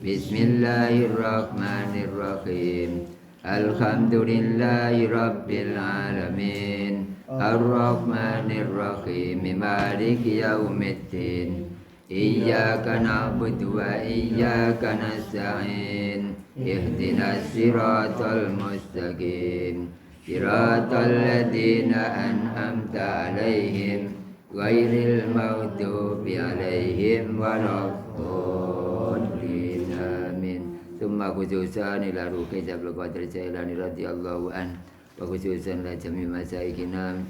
Bismillahirrahmanirrahim. Alhamdulillahi rabbil alamin. Ar-Rahmanir-Rahim. Maliki yaumiddin. Iyyaka na'budu wa iyyaka nasta'in. Ihdinas siratal mustaqim. Siratal ladzina an'amta 'alaihim ghairil maghdubi 'alaihim waladdallin. Amin. Tsumma khususan ila ruhi Abdul Qadir Jailani radhiyallahu an wa khususan la jami' masaikina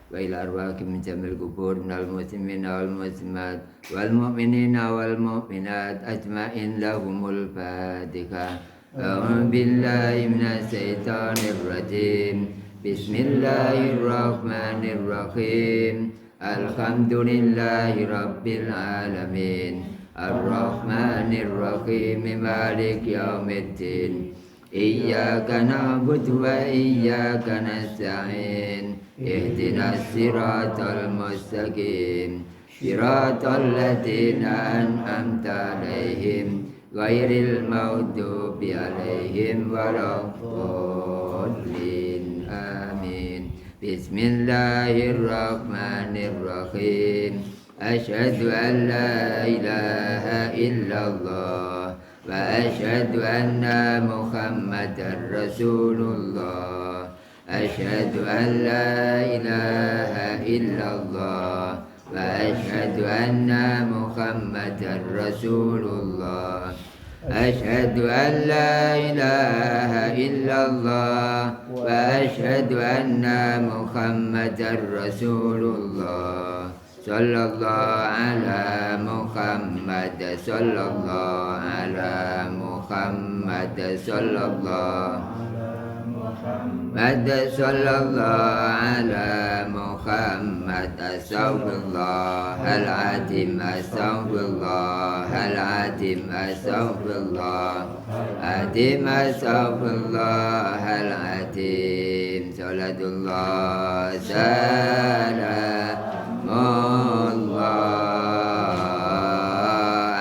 wa ila arwahim min jamil kubur minal muslimina wal muslimat wal mu'minina wal mu'minat ajma'in lahumul fatihah. A'udzu billahi minasy syaithanir rajim. Bismillahirrahmanirrahim. Alhamdulillahi rabbil alamin. Ar-Rahmanir-Rahim. Maliki yaumiddin. Iyyaka na'budu wa iyyaka nasta'in. Ihdinas siratal mustaqim. Siratal ladzina an'amta 'alaihim ghairil maghdubi 'alaihim waladdallin. Amin. Bismillahirrahmanirrahim. Asyhadu an la ilaha illallah wa asyhadu anna Muhammadar Rasulullah. Asyhadu an la ilaha illallah wa asyhadu anna Muhammadar Rasulullah. Asyhadu an la ilaha illallah wa asyhadu anna Muhammadar Rasulullah. Sallallahu ala Muhammad, sallallahu ala Muhammad, sallallahu Muhammad, sallallahu ala Muhammad. Astaghfirullahaladzim, astaghfirullahaladzim, astaghfirullahaladzim, astaghfirullahaladzim. Salatullah salamullah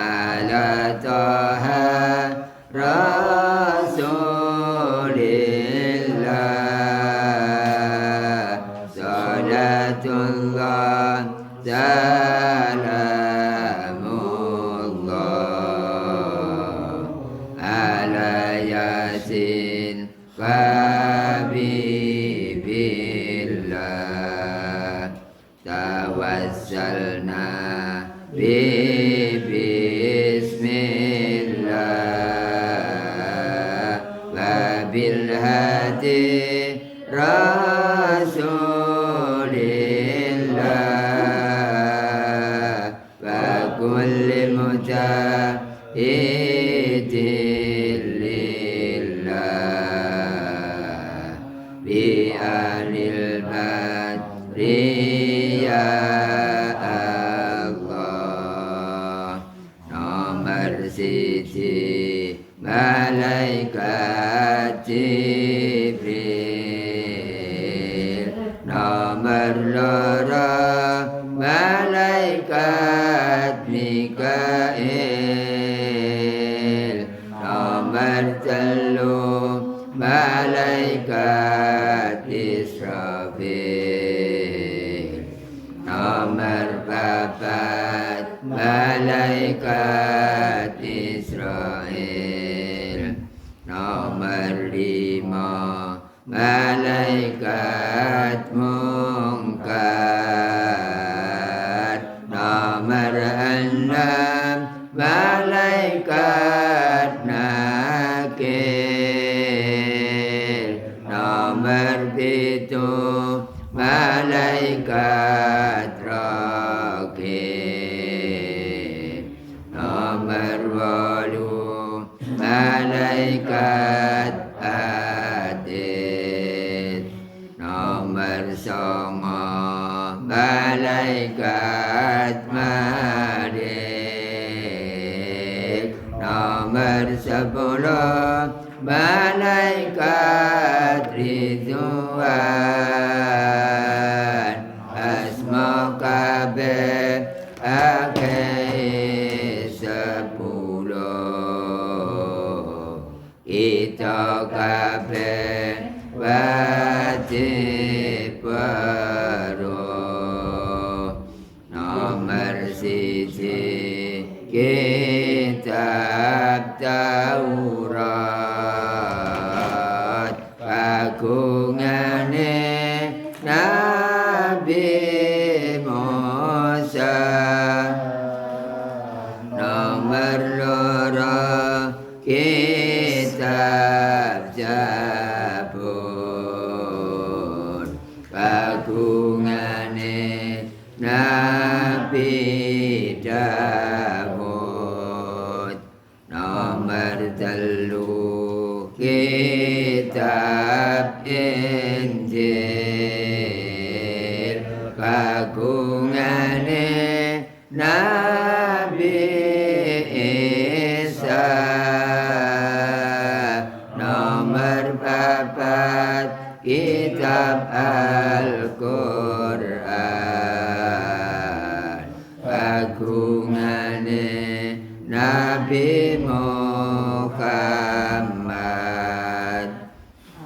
ala taha rasulillah. Salatullah salamullah ala yasin habibillah. Tawassalna bismillah wa bil hadi rasulillah wa kulli mujahidin lillah bi alil badri ya Allah. Nomor siji malaikat Jibril. Nomor loro malaikat Mikail. Nomor telu malaikat Israfil. Nomor papat malaikat Israel. Nomor lima malaikat Munkar. Nomor enam malaikat Nakir. Nomor pitu malaikat Raqib. Nomor wolu malaikat Atid. Nomor songo malaikat Malik. Nomor 10 malaikat Ridwan. Asma kabeh akeh 10. kita kabeh wajib weruh. Nomor siji kitab Taurat kagungane Nabi Musa. Nomor loro kitab Zabur kagungane Nabi Dawud. Nomor telu kitab Injil kagungane Nabi Isa. Nomor papat kitab Al-Qur'an kagungane Nabi Muhammad.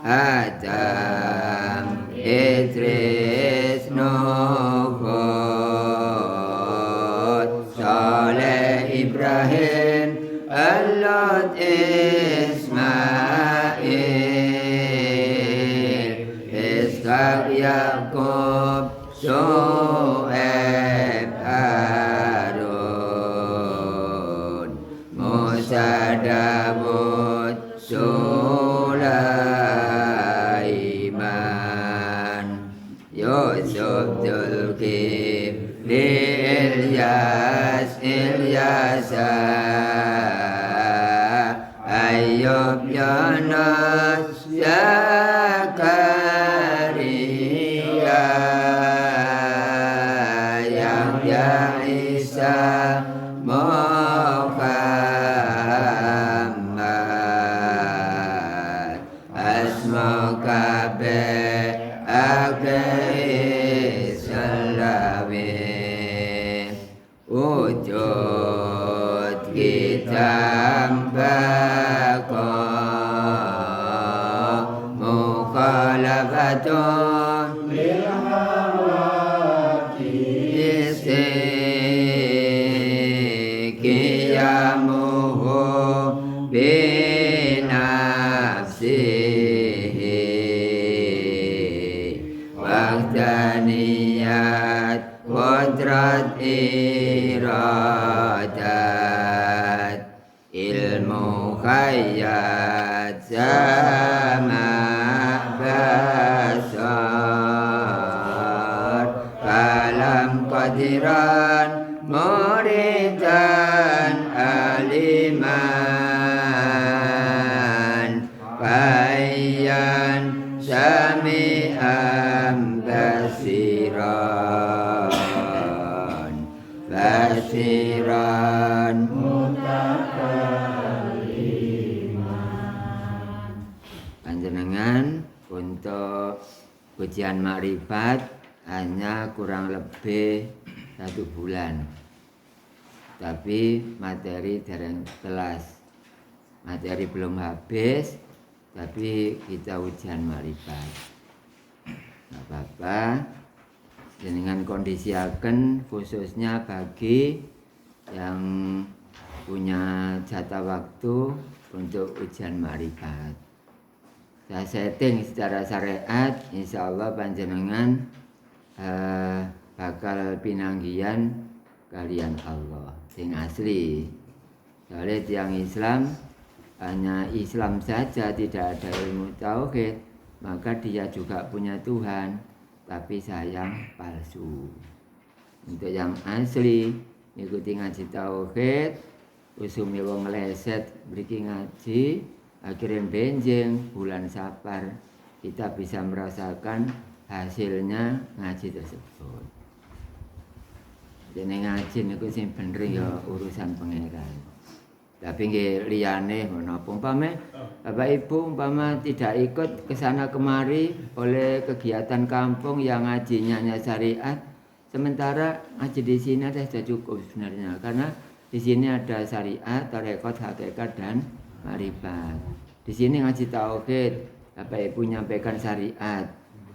Adam, Idris, Nuh, Saleh, Ibrahim, Lot, Ismail, Ishak, Yakub, Shu'aib, Harun, Musa, Dawud, Sulaiman, Yusuf, Zulkifli, Ilyasa, Ayub, Yunus, Zakaria, Yahya, Isa, Muhammad. Asma kabeh akeh selawe. Wujud kitab bako mukhalafatun lil hawati qiyamuhu binafsihi wahdaniyat qudrat iradat ilmu khayyat sama basar kalam qadiran muridan aliman bayyan sami'an basiran basiran panjenengan untuk ujian makrifat hanya kurang lebih 1 bulan, tapi materi dereng telas, materi belum habis, tapi kita ujian makrifat. Nggak apa-apa, dengan kondisi akan khususnya bagi yang punya jatah waktu untuk ujian makrifat. Saya setting secara syariat, insya Allah panjenengan bakal pinanggian kalian Allah sing asli. Soalnya tiang Islam hanya Islam saja, tidak ada ilmu tauhid, maka dia juga punya Tuhan, tapi sayang palsu. Untuk yang asli ikuti ngaji tauhid, usumi wong meleset mriki ngaji, akhirnya benjing bulan Safar kita bisa merasakan hasilnya ngaji tersebut. Jadi ngaji niku sing bener ya urusan pangeran. Tapi nggih liyane menapa umpama Bapak Ibu umpama tidak ikut ke sana kemari oleh kegiatan kampung yang ngajinya hanya syariat, sementara ngaji di sini sudah cukup sebenarnya, karena di sini ada syariat, tarekat, hakikat dan Makrifat. Di sini ngaji tauhid, Bapak Ibu nyampaikan syariat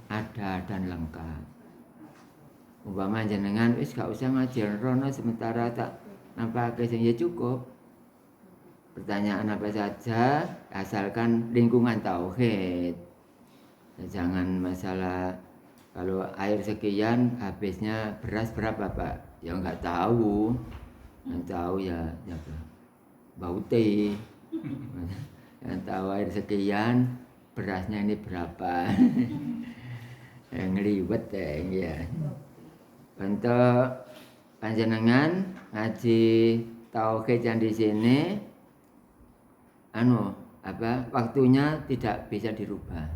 ada dan lengkap. Umpama jenengan wis gak usah ngaji rono sementara tak nampake sing ya cukup. Pertanyaan apa saja asalkan lingkungan tauhid. Jangan masalah kalau air sekian habisnya beras berapa Pak? Ya nggak tahu. Yang tahu ya bau teh. Yang tahu air sekian berasnya ini berapa? Ngeliwet ya. Untuk panjenengan ngaji tauhid yang di sini waktunya tidak bisa dirubah.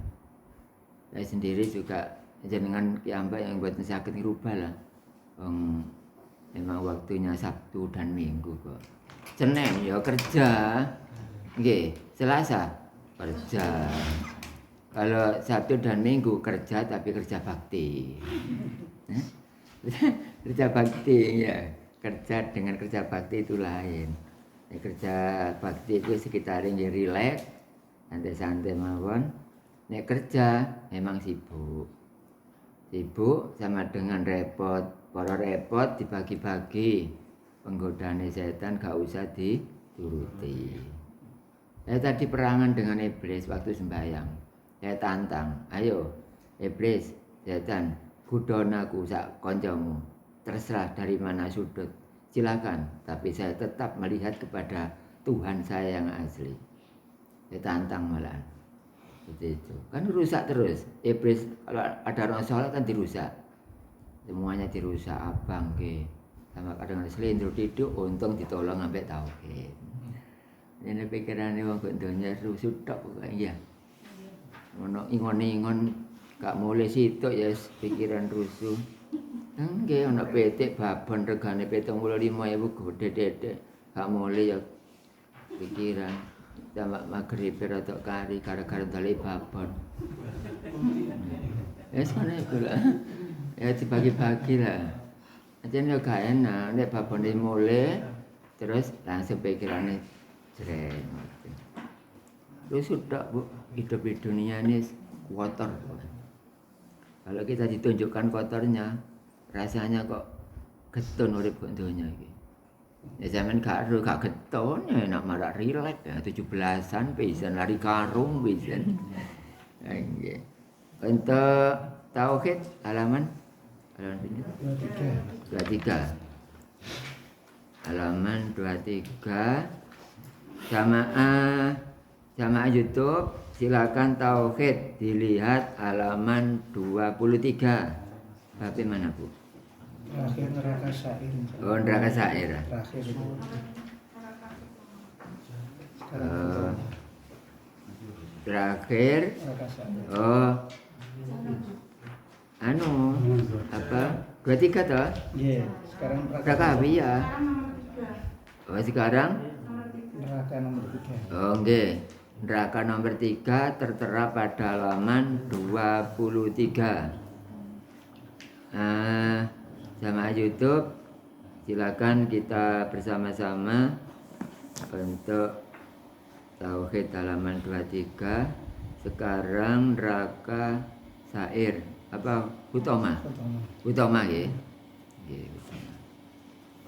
Saya sendiri juga jenengan kiambak yang buat sakit dirubah lah. Memang waktunya Sabtu dan Minggu kok. Senin ya kerja. Nggih, Selasa kerja. Kalau Sabtu dan Minggu kerja tapi kerja bakti. Kerja bakti ya. Kerja dengan kerja bakti itu lain. Kerja bakti itu sekitar yang rileks, santai-santai mawon. Nek kerja memang sibuk. Sibuk sama dengan repot. Para repot dibagi-bagi. Penggodaan setan gak usah dituruti. Saya tadi perangan dengan iblis waktu sembahyang. Saya tantang, ayo iblis, setan, gudonaku sak koncomu. Terserah dari mana sudut. Silakan, tapi saya tetap melihat kepada Tuhan saya yang asli. Saya tantang malah. Seperti itu. Kan rusak terus. Iblis kalau ada orang sholat kan dirusak. Semuanya dirusak abang ke. Sama kadang selindro tidur untung ditolong sampai tauhid. Ini pikirannya wong kok donya rusuh tok kok ya. Ono ingon-ingon gak mulai sitok ya pikiran rusuh. Nggih ana petik babon regane 75.000 gede-gede. Gak mulai ya pikiran. Sama magrib rada kari gara-gara dali babon. Wis ngene kula. Ya dibagi-bagi lah. Ajen yo gak enak nek babone mulai terus langsung pikirane jreng. Terus sudah Bu, hidup di dunia ini kotor. Kalau kita ditunjukkan kotornya, rasanya kok getun urip kok donya iki. Ya sampean gak getun ya enak marak rileks ya 17-an pisan lari karung pisan. Nggih. Untuk tauhid halaman 23. Halaman 23. Jamaah YouTube silakan tauhid dilihat halaman 23. Bab mana Bu? Terakhir neraka syair. Oh, neraka syair. Terakhir itu. Terakhir. Oh. Apa? 23 toh? Iya, sekarang neraka apa ya? Oh, sekarang neraka nomor 3. Oh, nggih. Neraka nomor 3 tertera pada halaman 23. Jamaah YouTube silakan kita bersama-sama untuk tauhid halaman 23. Sekarang neraka syair apa Utama ya.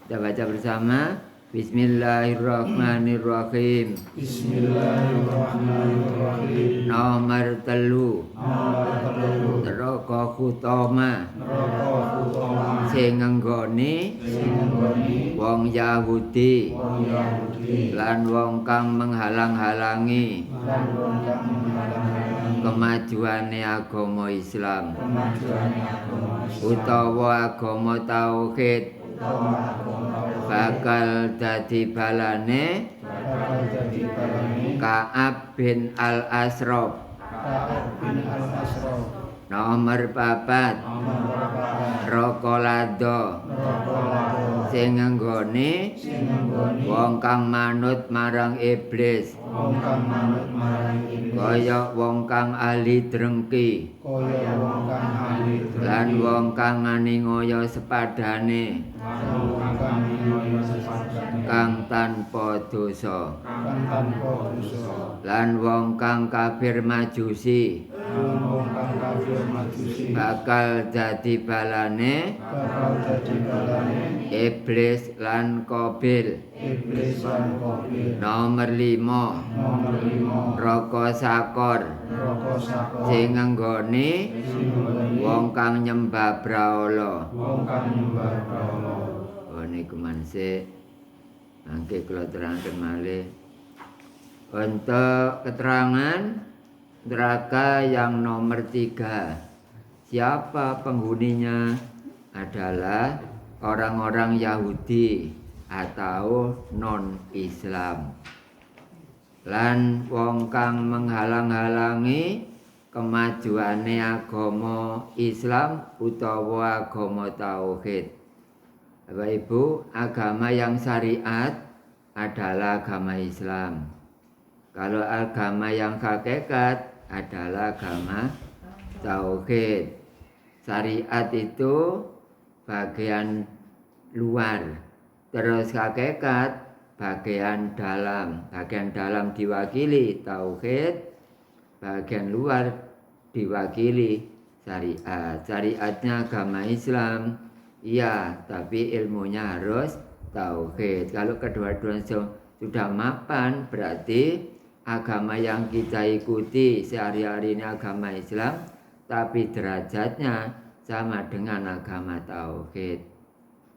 Kita baca bersama. Bismillahirrahmanirrahim. Bismillahirrahmanirrahim. Nomor 3. Neraka Utama. Sing nggone wong Yahudi lan wong kang menghalang-halangi kemajuane agama Islam utawa agama tauhid bakal dadi balane Ka'ab bin Al-Ashraf. Nomor 4. Neraka Lada sing nggone wong kang manut marang iblis kaya wong kang ahli drengki lan wong kang nganiaya sepadane kang tanpa dosa kang tanpa dosa lan wong kang kafir majusi lan wong kang kafir majusi bakal dadi balane bakal dadi balane iblis lan qabil. iblis lan qabil. Nomor 5 Nomor 5 raka sakor raka sakor sing nggone sing nggone wong kang nyembah brahala. wong kang nyembah brahala. Oh niku mansih mangke kula terangkan malih untuk keterangan neraka yang nomor 3. Siapa penghuninya? Adalah orang-orang Yahudi atau non-Islam. Lan wong kang menghalang-halangi kemajuane agama Islam utawa agama tauhid. Bapak Ibu, agama yang syariat adalah agama Islam. Kalau agama yang hakikat adalah agama tauhid. Syariat itu bagian luar, terus hakikat bagian dalam. Bagian dalam diwakili tauhid, bagian luar diwakili syariat. Syariatnya agama Islam, iya, tapi ilmunya harus tauhid. Kalau kedua-duanya sudah mapan, berarti agama yang kita ikuti sehari-hari ini agama Islam, tapi derajatnya sama dengan agama tauhid.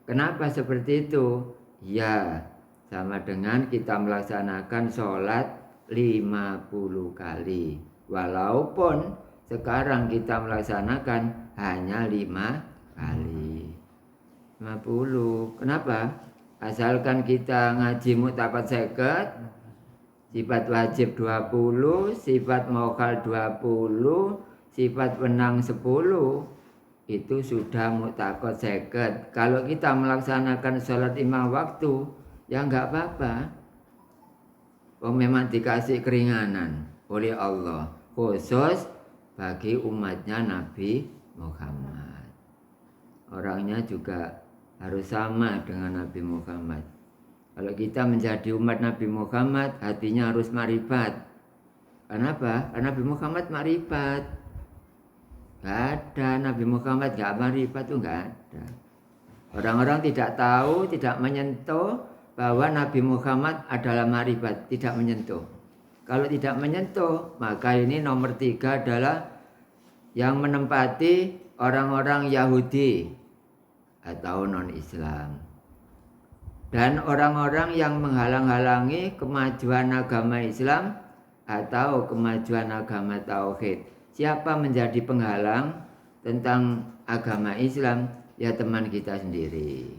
Kenapa seperti itu? Ya, sama dengan kita melaksanakan sholat 50 kali. Walaupun sekarang kita melaksanakan hanya 5 kali. 50. Kenapa? Asalkan kita ngaji mutabat 50, sifat wajib 20, sifat mokal 20, sifat wenang 10, itu sudah mutakot 50. Kalau kita melaksanakan sholat 5 waktu, ya enggak apa-apa. Oh, memang dikasih keringanan oleh Allah, khusus bagi umatnya Nabi Muhammad. Orangnya juga harus sama dengan Nabi Muhammad. Kalau kita menjadi umat Nabi Muhammad, hatinya harus marifat. Kenapa? Karena Nabi Muhammad marifat. Gak ada Nabi Muhammad gak marifat, itu gak ada. Orang-orang tidak tahu, tidak menyentuh bahwa Nabi Muhammad adalah marifat, tidak menyentuh. Kalau tidak menyentuh, maka ini nomor 3 adalah yang menempati orang-orang Yahudi atau non-Islam. Dan orang-orang yang menghalang-halangi kemajuan agama Islam atau kemajuan agama tauhid. Siapa menjadi penghalang tentang agama Islam? Ya teman kita sendiri,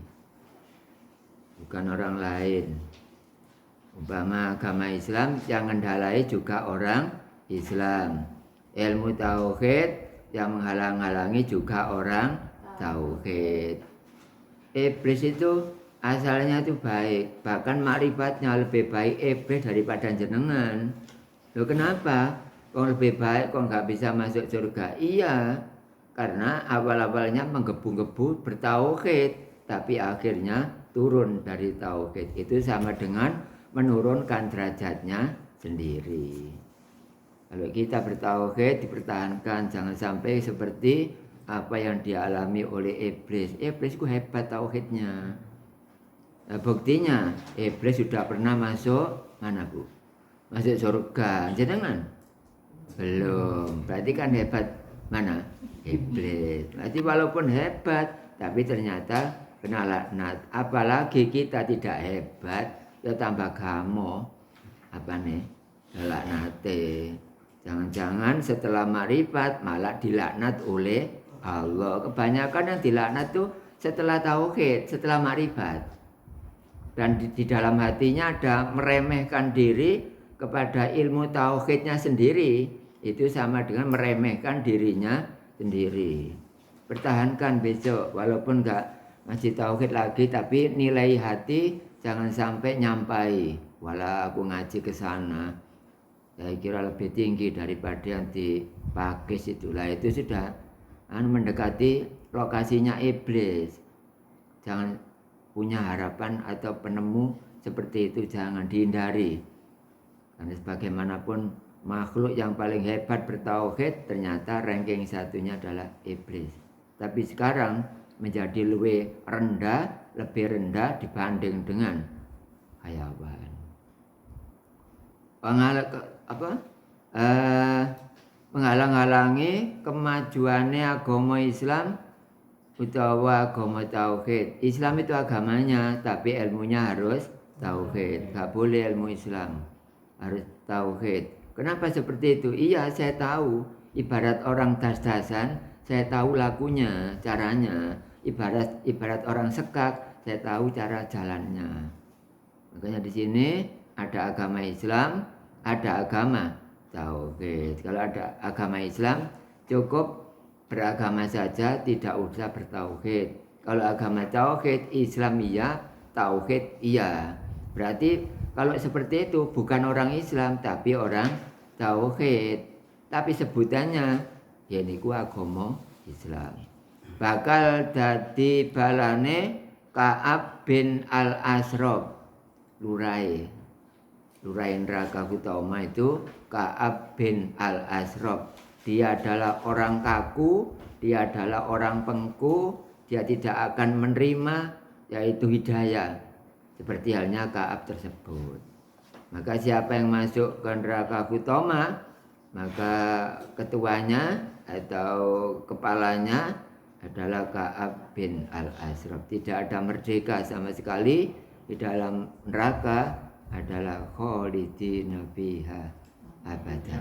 bukan orang lain. Umpama agama Islam yang mendalai juga orang Islam. Ilmu tauhid yang menghalang-halangi juga orang tauhid. Iblis itu asalnya itu baik, bahkan makrifatnya lebih baik iblis daripada jenengan. Loh kenapa? Kok lebih baik, kok nggak bisa masuk surga? Iya, karena awal-awalnya menggebu-gebu bertauhid, tapi akhirnya turun dari tauhid. Itu sama dengan menurunkan derajatnya sendiri. Kalau kita bertauhid dipertahankan, jangan sampai seperti apa yang dialami oleh iblis. Iblis itu hebat tauhidnya. Nah, buktinya iblis sudah pernah masuk mana Bu? Masuk surga, jangan? Belum. Berarti kan hebat mana? Iblis. Berarti walaupun hebat, tapi ternyata kena laknat. Apalagi kita tidak hebat, ya tambah gamo. Apa nih? Laknate. Jangan-jangan setelah marifat malah dilaknat oleh Allah. Kebanyakan yang dilaknat tuh setelah tauhid, setelah marifat. Dan di dalam hatinya ada meremehkan diri kepada ilmu tauhidnya sendiri. Itu sama dengan meremehkan dirinya sendiri. Pertahankan besok, walaupun enggak masih tauhid lagi, tapi nilai hati jangan sampai nyampai. Walau aku ngaji ke sana, saya kira lebih tinggi daripada yang di Pakis itulah. Itu sudah mendekati lokasinya iblis. Jangan punya harapan atau penemu seperti itu jangan dihindari. Karena sebagaimanapun makhluk yang paling hebat bertauhid, ternyata ranking satunya adalah iblis. Tapi sekarang menjadi lebih rendah dibanding dengan hayawan. Menghalang-halangi kemajuannya agama Islam utawa agama tauhid. Islam itu agamanya, tapi ilmunya harus tauhid. Gak boleh ilmu Islam, harus tauhid. Kenapa seperti itu? Iya, saya tahu. Ibarat orang das-dasan, saya tahu lakunya, caranya. Ibarat orang sekak, saya tahu cara jalannya. Makanya di sini ada agama Islam, ada agama tauhid. Kalau ada agama Islam, cukup beragama saja, tidak usah bertauhid. Kalau agama tauhid, Islam iya, tauhid iya. Berarti kalau seperti itu bukan orang Islam, tapi orang tauhid. Tapi sebutannya ya niku agama Islam. Bakal dadi balane Ka'ab bin Al-Ashraf, lurai neraka utama itu Ka'ab bin Al-Ashraf. Dia adalah orang kaku, dia adalah orang pengku, dia tidak akan menerima yaitu hidayah. Seperti halnya Ka'ab tersebut. Maka siapa yang masuk ke neraka utama, maka ketuanya atau kepalanya adalah Ka'ab bin Al-Ashraf. Tidak ada merdeka sama sekali di dalam neraka, adalah khalidina fiha abada,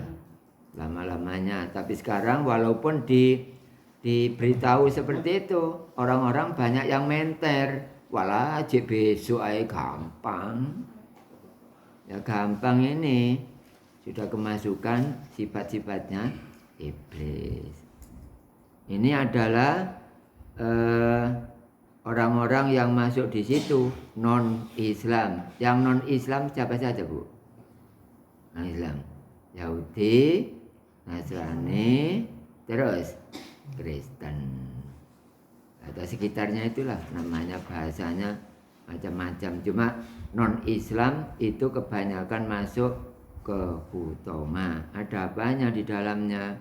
lama-lamanya. Tapi sekarang walaupun diberitahu seperti itu, orang-orang banyak yang menter. Walah aja besok aja gampang. Ya gampang ini sudah kemasukan sifat-sifatnya iblis. Ini adalah orang-orang yang masuk di situ non-Islam. Yang non-Islam siapa saja, Bu? Non-Islam. Yahudi, Nasrani, terus Kristen. Atau sekitarnya itulah namanya, bahasanya macam-macam. Cuma non-Islam itu kebanyakan masuk ke Hutoma. Ada apanya di dalamnya?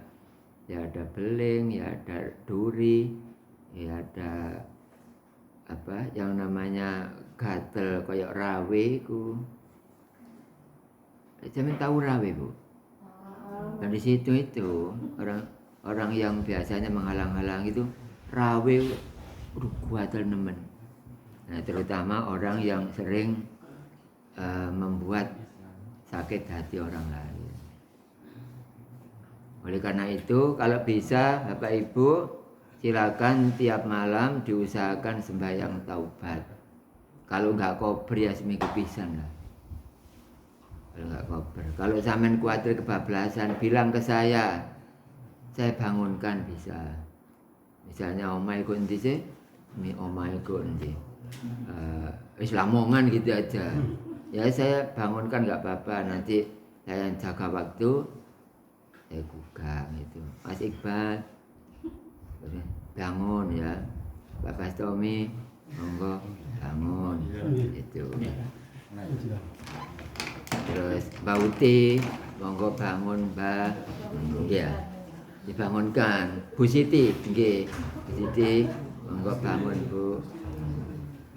Ya ada beling, ya ada duri, ya ada apa yang namanya gatel kayak rawe ku. Jangan tahu rawe, Bu. Dan di situ itu orang yang biasanya menghalang-halang itu rawe gatel nemen. Nah, terutama orang yang sering membuat sakit hati orang lain. Oleh karena itu, kalau bisa Bapak Ibu silakan tiap malam diusahakan sembahyang taubat. Kalau enggak kober ya seminggu pisan lah. Kalau enggak kober. Kalau sampean khawatir kebablasan, bilang ke saya bangunkan bisa. Misalnya omah ikut nanti sih, omah ikut nanti. Islamongan gitu aja. Ya saya bangunkan enggak apa-apa, nanti saya yang jaga waktu, saya gugah gitu. Mas Iqbal, bangun ya. Bapak Tommy, monggo bangun itu. Terus Mbak Uti, monggo bangun Mbak. Ya, dibangunkan. Bu Siti, nggih. Bu Siti, monggo bangun Bu.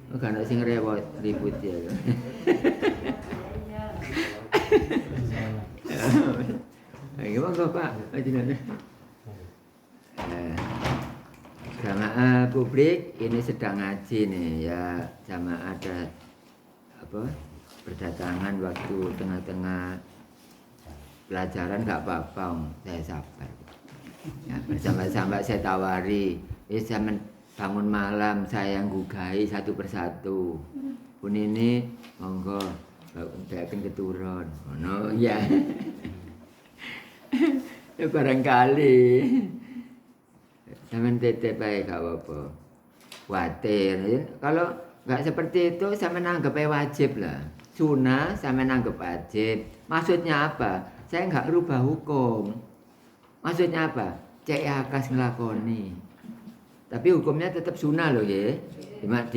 Oh, kan sing rewot ribut ya. Gimana Pak? Jamaah publik ini sedang ngaji nih ya, jamaah ada apa berdatangan waktu tengah-tengah pelajaran nggak apa-apa, saya sabar. Ya, bersama-sama saya tawari, zaman bangun malam saya yang gugahi satu persatu. Pun ini monggo akan keturun, no ya. Ya barangkali sampean tetep bae gak apa-apa. Khawatir. Kalau nggak seperti itu sampean anggap wajib lah. Sunnah sampean anggap wajib. Maksudnya apa? Saya nggak rubah hukum. Maksudnya apa? Cek akas ngelakoni. Tapi hukumnya tetap sunnah loh ya. Cuma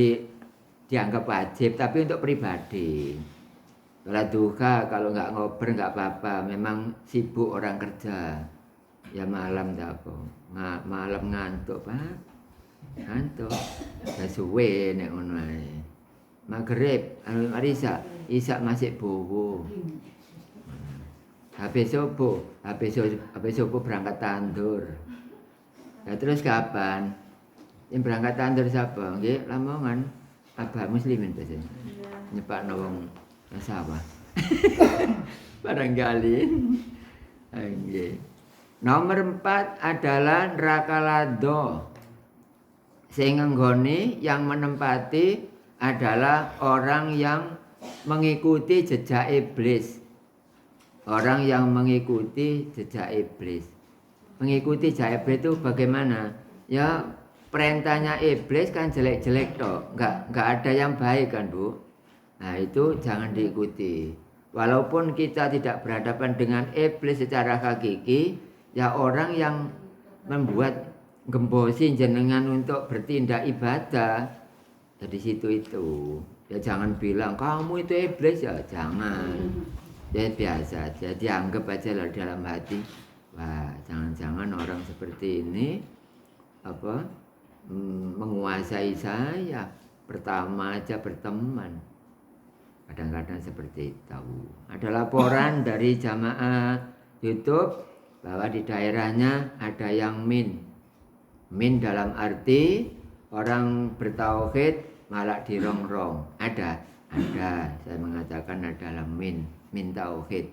dianggap wajib, tapi untuk pribadi. Sholat duha kalau nggak ngobrol nggak apa-apa, memang sibuk orang kerja. Ya malam tak apa, malam ngantuk Pak, ngantuk. Ya suwe nek ngono ae. Maghrib, mari isak masih bowo. Habis subuh berangkat tandur. Ya terus kapan? Yang berangkat tandur siapa? Nggih, Lamongan. Abah Muslimin biasanya. Nyepakno wong sawah. Barangkali. Nggih. Nomor 4 adalah neraka lado. Sing nggone yang menempati adalah orang yang mengikuti jejak iblis. Orang yang mengikuti jejak iblis. Mengikuti jejak iblis itu bagaimana? Ya perintahnya iblis kan jelek-jelek toh. Enggak ada yang baik kan, Bu. Nah, itu jangan diikuti. Walaupun kita tidak berhadapan dengan iblis secara hakiki, ya orang yang membuat gembosi jenengan untuk bertindak ibadah, jadi situ itu. Ya jangan bilang kamu itu iblis, ya jangan. Ya biasa aja, dianggap aja lah dalam hati. Wah, jangan-jangan orang seperti ini menguasai saya. Pertama aja berteman. Kadang-kadang seperti itu. Ada laporan dari jamaah YouTube bahwa di daerahnya ada yang min. Min dalam arti orang bertauhid malah dirongrong. Ada. Saya mengatakan adalah min tauhid.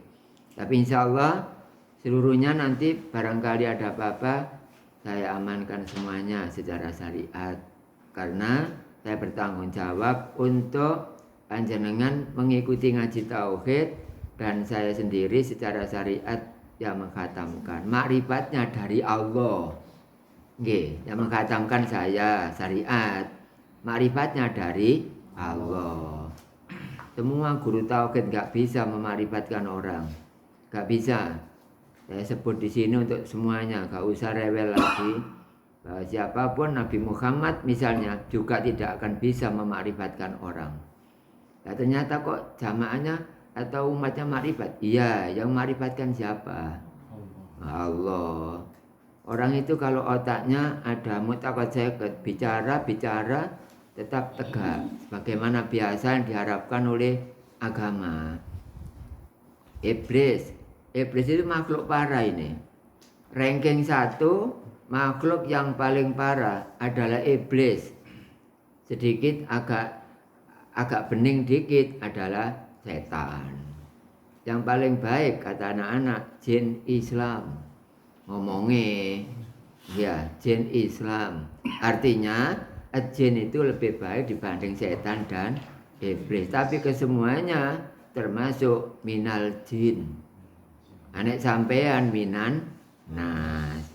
Tapi insya Allah seluruhnya nanti barangkali ada apa-apa, saya amankan semuanya secara syariat. Karena saya bertanggung jawab untuk panjenengan mengikuti ngaji tauhid, dan saya sendiri secara syariat yang mengkhatamkan. Makrifatnya dari Allah. Nggih, yang mengkhatamkan saya syariat. Makrifatnya dari Allah. Semua guru tauhid enggak bisa memakrifatkan orang. Enggak bisa. Saya sebut di sini untuk semuanya, enggak usah rewel lagi. Bahwa siapapun Nabi Muhammad misalnya juga tidak akan bisa memakrifatkan orang. Ya, ternyata kok jamaahnya atau umatnya makrifat? Iya, yang makrifatan siapa? Allah. Orang itu kalau otaknya ada mutaqaddid, bicara tetap tegak, bagaimana biasa yang diharapkan oleh agama. Iblis itu makhluk parah ini. Ranking 1 makhluk yang paling parah adalah iblis. Sedikit agak bening dikit adalah setan. Yang paling baik kata anak-anak jin Islam. Ngomongnya ya jin Islam. Artinya jin itu lebih baik dibanding setan dan iblis. Tapi kesemuanya termasuk minal jin. Anak sampean minan nas.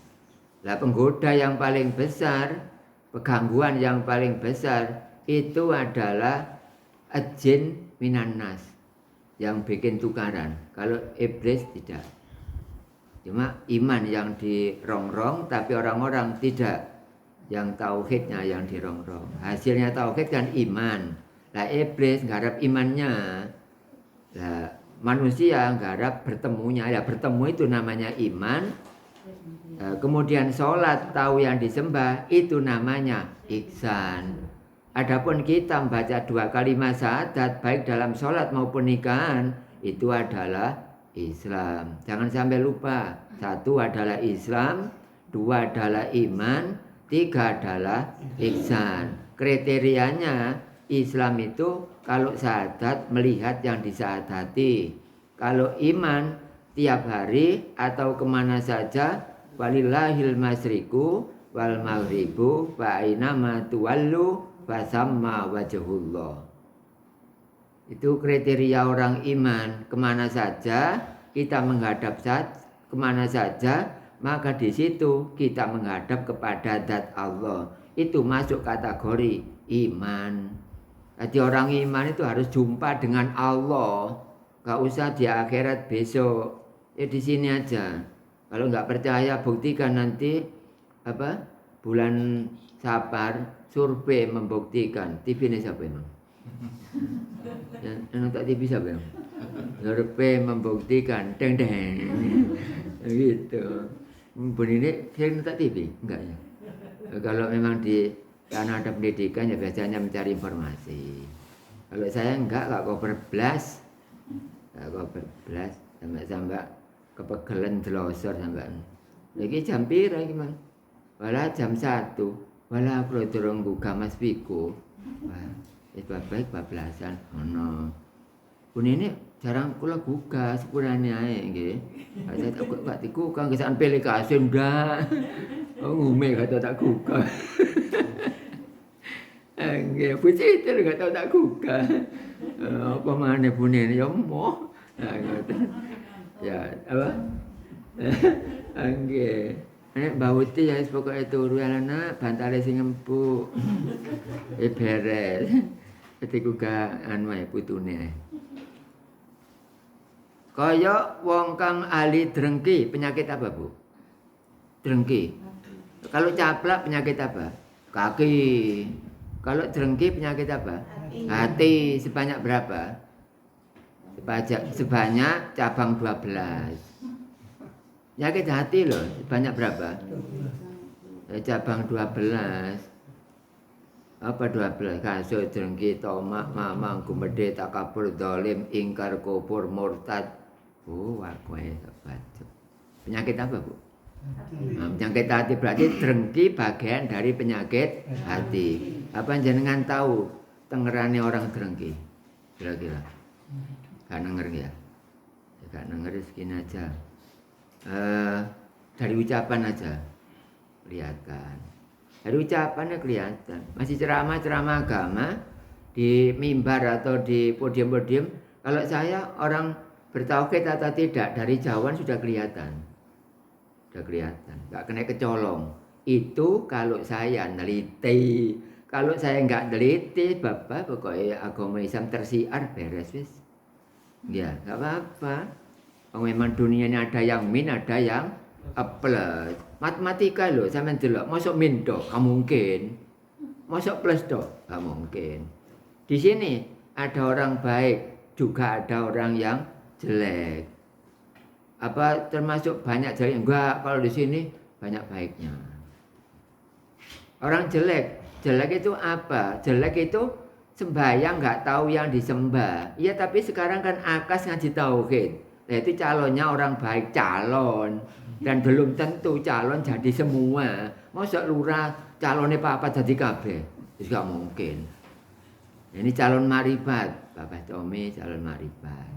Lah penggoda yang paling besar, penggangguan yang paling besar itu adalah jin minan nas, yang bikin tukaran. Kalau iblis tidak. Cuma iman yang dirongrong, tapi orang-orang tidak. Yang tauhidnya yang dirongrong. Hasilnya tauhid kan iman. Lah iblis nggarap imannya. Lah manusia nggarap bertemunya. Ya bertemu itu namanya iman. Kemudian sholat tahu yang disembah itu namanya ihsan. Adapun kita membaca 2 kalimat syahadat baik dalam sholat maupun nikahan itu adalah Islam. Jangan sampai lupa. 1 adalah Islam, 2 adalah iman, 3 adalah ihsan. Kriterianya Islam itu kalau syahadat melihat yang disyahadati. Kalau iman tiap hari atau kemana saja, walillahil masyriqu wal maghribu fa ainama tuwallu fasamma wajhullah. Itu kriteria orang iman. Kemana saja kita menghadap kemana saja, maka di situ kita menghadap kepada zat Allah. Itu masuk kategori iman. Jadi orang iman itu harus jumpa dengan Allah. Gak usah di akhirat besok. Ya di sini aja. Kalau nggak percaya buktikan nanti bulan Safar survei membuktikan. TV ini siapa emang? Yang tak TV siapa? Ngarepe membuktikan deng gitu. Ini saya tak TV enggak ya? Kalau memang karena ada pendidikan ya biasanya mencari informasi. Kalau saya enggak cover blast. Enggak cover blast sampai kepegelen delosor sampai. Lagi jam pira gimana? Wala jam 1. Wala aku durung buka Mas Piko. Wah, baik bablasan ngono. Punine jarang kula buka sepurane ae nggih. Saya tak gak dikuka ngesan pilih kasih ndak. Oh ngume kata tak kuka. Nggih, puji itu gak tau tak kuka. Apa maneh punine ya moh. Ya, apa? Nggih. Nek bauti ya pokoke turu anak bantale sing empuk. Beres. Ketiku gak anu ae putune. Kaya wong kang ahli drengki, penyakit apa, Bu? Drengki. Kalau caplak penyakit apa? Kaki. Kalau drengki penyakit apa? Hati. Sebanyak berapa? Sebanyak cabang 12. Penyakit hati loh, sebanyak berapa? Cabang 12. Apa 12? Kasut, drengki, tomak, mamang, gumedhe, takabur, dolim, ingkar, kufur, murtad. Oh, aku baca. Penyakit apa, Bu? Nah, penyakit hati berarti drengki bagian dari penyakit hati. Apa jenengan tahu tengerane orang drengki? Kira-kira. Gak denger ya? Gak denger segini aja. Dari ucapan aja kelihatan. Dari ucapannya kelihatan. Masih ceramah-ceramah agama di mimbar atau di podium-podium. Kalau saya orang bertauhid atau tidak dari jauhan sudah kelihatan. Sudah kelihatan. Gak kena kecolong. Itu kalau saya neliti. Kalau saya nggak neliti, Bapak pokoknya agama Islam tersiar beres wis. Ya, nggak apa-apa. Memang dunia ini ada yang min, ada yang plus. Matematika loh, saya menjelok. Masuk min dok, nggak mungkin. Masuk plus dok, nggak mungkin. Di sini ada orang baik, juga ada orang yang jelek. Apa termasuk banyak jelek? Enggak, kalau di sini banyak baiknya. Orang jelek itu apa? Jelek itu sembahyang nggak tahu yang disembah. Iya, tapi sekarang kan akas ngaji tauhid. Nah, itu calonnya orang baik, calon. Dan belum tentu calon jadi semua. Masa lurah calonnya apa jadi kabeh? Itu nggak mungkin. Ini calon maribat, Bapak Tommy calon maribat,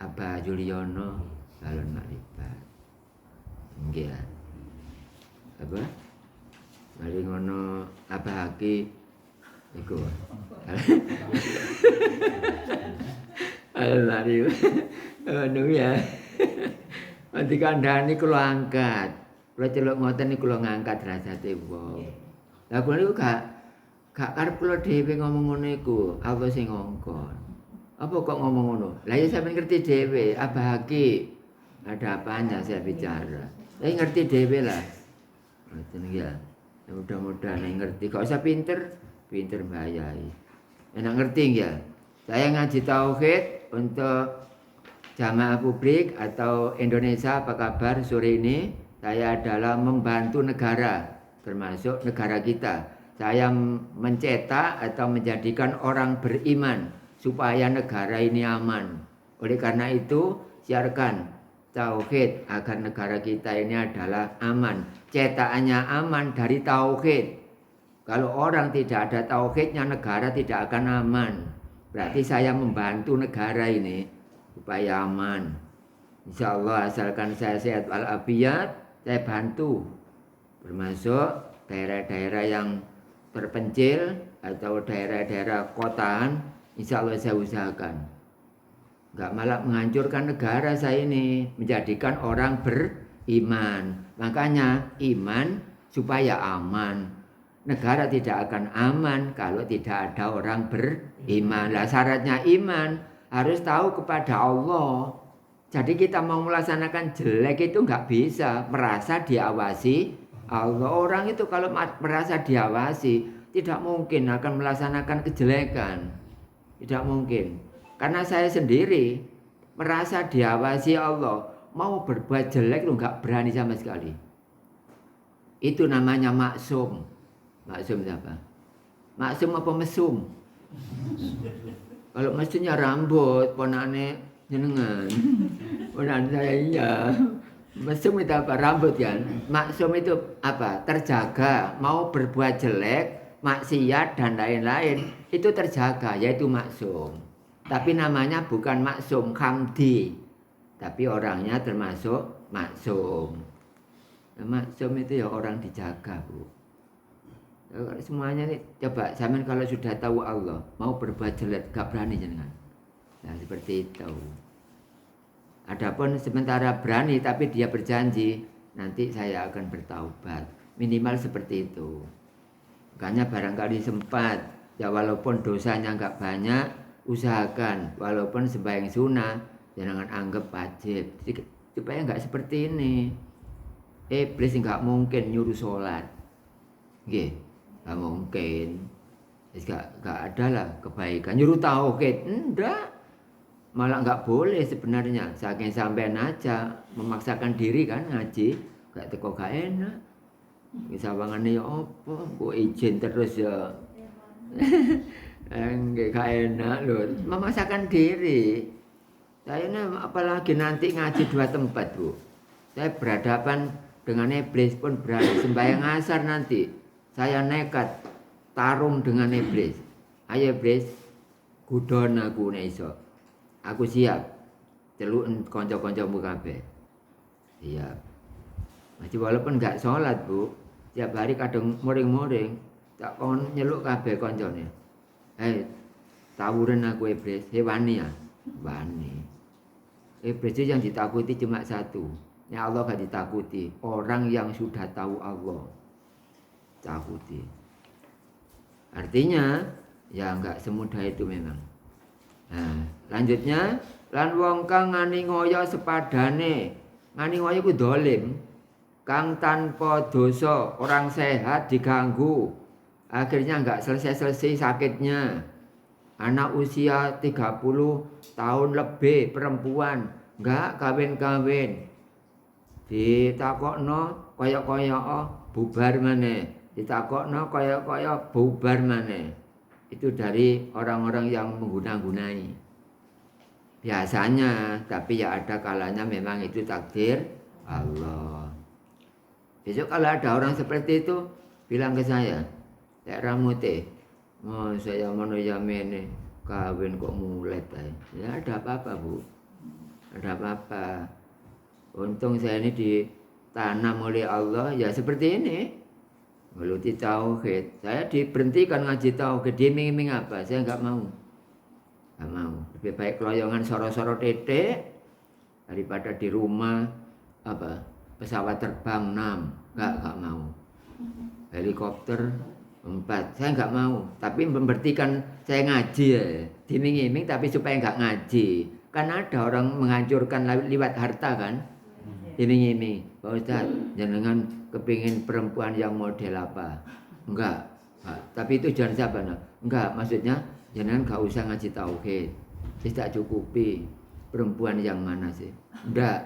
Abah Juliono calon maribat. Enggak. Apa? Mari ngono Abah Haki iku. Almari. Anu ya. Nanti kandhane kula angkat. Kula celuk ngoten niku kula ngangkat derajate wong. Lah kula niku gak karep kula dhewe ngomong ngono iku, apa sing ngongkon. Apa kok ngomong ngono? Lah ya sampeyan ngerti dhewe, Abah Haki. Ada apanya saya bicara. Saya ngerti dhewe lah. Ngoten ya. Mudah-mudahan yang ngerti. Gak usah pinter mbayai. Enak ngerti ya. Saya ngaji tauhid untuk jamaah publik atau Indonesia. Apa kabar sore ini? Saya adalah membantu negara, termasuk negara kita. Saya mencetak atau menjadikan orang beriman supaya negara ini aman. Oleh karena itu, siarkan tauhid agar negara kita ini adalah aman. Cetakannya aman dari tauhid. Kalau orang tidak ada tauhidnya, negara tidak akan aman. Berarti saya membantu negara ini supaya aman. Insya Allah asalkan saya sehat walafiat, saya bantu. Termasuk daerah-daerah yang terpencil atau daerah-daerah kotaan, insya Allah saya usahakan. Enggak malah menghancurkan negara saya ini, menjadikan orang beriman. Makanya iman supaya aman. Negara tidak akan aman kalau tidak ada orang beriman. Lah syaratnya iman harus tahu kepada Allah. Jadi kita mau melaksanakan jelek itu enggak bisa, merasa diawasi Allah. Orang itu kalau merasa diawasi tidak mungkin akan melaksanakan kejelekan. Tidak mungkin. Karena saya sendiri merasa diawasi Allah. Mau berbuat jelek lu nggak berani sama sekali. Itu namanya maksum. Maksum siapa? Maksum apa mesum? Kalau mestinya rambut, ponane jenengan. Ponan saya iya. Mesum itu apa? Rambut kan. Maksum itu apa? Terjaga. Mau berbuat jelek, maksiat dan lain-lain itu terjaga, yaitu maksum. Tapi namanya bukan maksum hamdi, tapi orangnya termasuk maksum. Nah, maksum itu ya orang dijaga, Bu. Semuanya nih, coba zaman kalau sudah tahu Allah mau berbuat jelek gak berani jenengan. Nah seperti itu. Adapun sementara berani tapi dia berjanji nanti saya akan bertaubat, minimal seperti itu. Makanya barangkali sempat ya walaupun dosanya nggak banyak, usahakan walaupun sembahyang sunnah jangan anggap wajib supaya nggak seperti ini. Iblis nggak mungkin nyuruh sholat, nggak mungkin. Nggak ada lah kebaikan nyuruh tauhid, enggak. Malah nggak boleh sebenarnya, saking sampean aja memaksakan diri kan ngaji, gak teko gak enak. Sawangane ya apa, kok izin terus ya. Gak enak loh, memaksakan diri. Saya ini apalagi nanti ngaji 2 tempat, Bu. Saya berhadapan dengan iblis pun berani. Sembahyang asar nanti saya nekat tarung dengan iblis. Ayo iblis, gudon aku nek iso. Aku siap. Celuk kanca-kancamu kabeh. Siap. Masih walaupun enggak sholat, Bu. Tiap hari kadang muring-muring, tak kon nyeluk kabeh kancane. Tawuran aku iblis, wani ya? Wani. Iblis itu yang ditakuti cuma satu. Ya Allah gak ditakuti, orang yang sudah tahu Allah. Takuti. Artinya, ya enggak semudah itu memang. Nah, lanjutnya lan wong kang ngani ngoyo sepadane. Ngani ngoyo ku dolim. Kang tanpa dosa, orang sehat diganggu. Akhirnya enggak selesai-selesai sakitnya. Anak usia 30 tahun lebih perempuan, enggak kawin-kawin. Ditakokno kaya-kaya bubar maneh. Ditakokno kaya-kaya bubar maneh. Itu dari orang-orang yang mengguna-gunai. Biasanya, tapi ya ada kalanya memang itu takdir Allah. Besok kalau ada orang seperti itu, bilang ke saya, Lek Ramute, saya mau yamene kawin kok mulet. Ya ada apa-apa, Bu. Ada apa-apa. Untung saya ini ditanam oleh Allah, ya seperti ini. Ngeluti tauhid. Saya diberhentikan ngaji tauhid. Diiming-iming apa? Saya enggak mau. Enggak mau. Lebih baik keloyongan soro-soro titik daripada di rumah apa? Pesawat terbang 6. Enggak mau. Helikopter 4. Saya enggak mau. Tapi memberhentikan saya ngaji ya. Diiming-iming tapi supaya enggak ngaji. Kan ada orang menghancurkan lewat harta kan? Diiming-iming. Pak Ustaz, jangan kepingin perempuan yang model apa? Enggak. Tapi itu jangan siapa nak? Enggak, maksudnya jangan gak usah ngaji tauhid. Tidak cukupi. Perempuan yang mana sih? Enggak.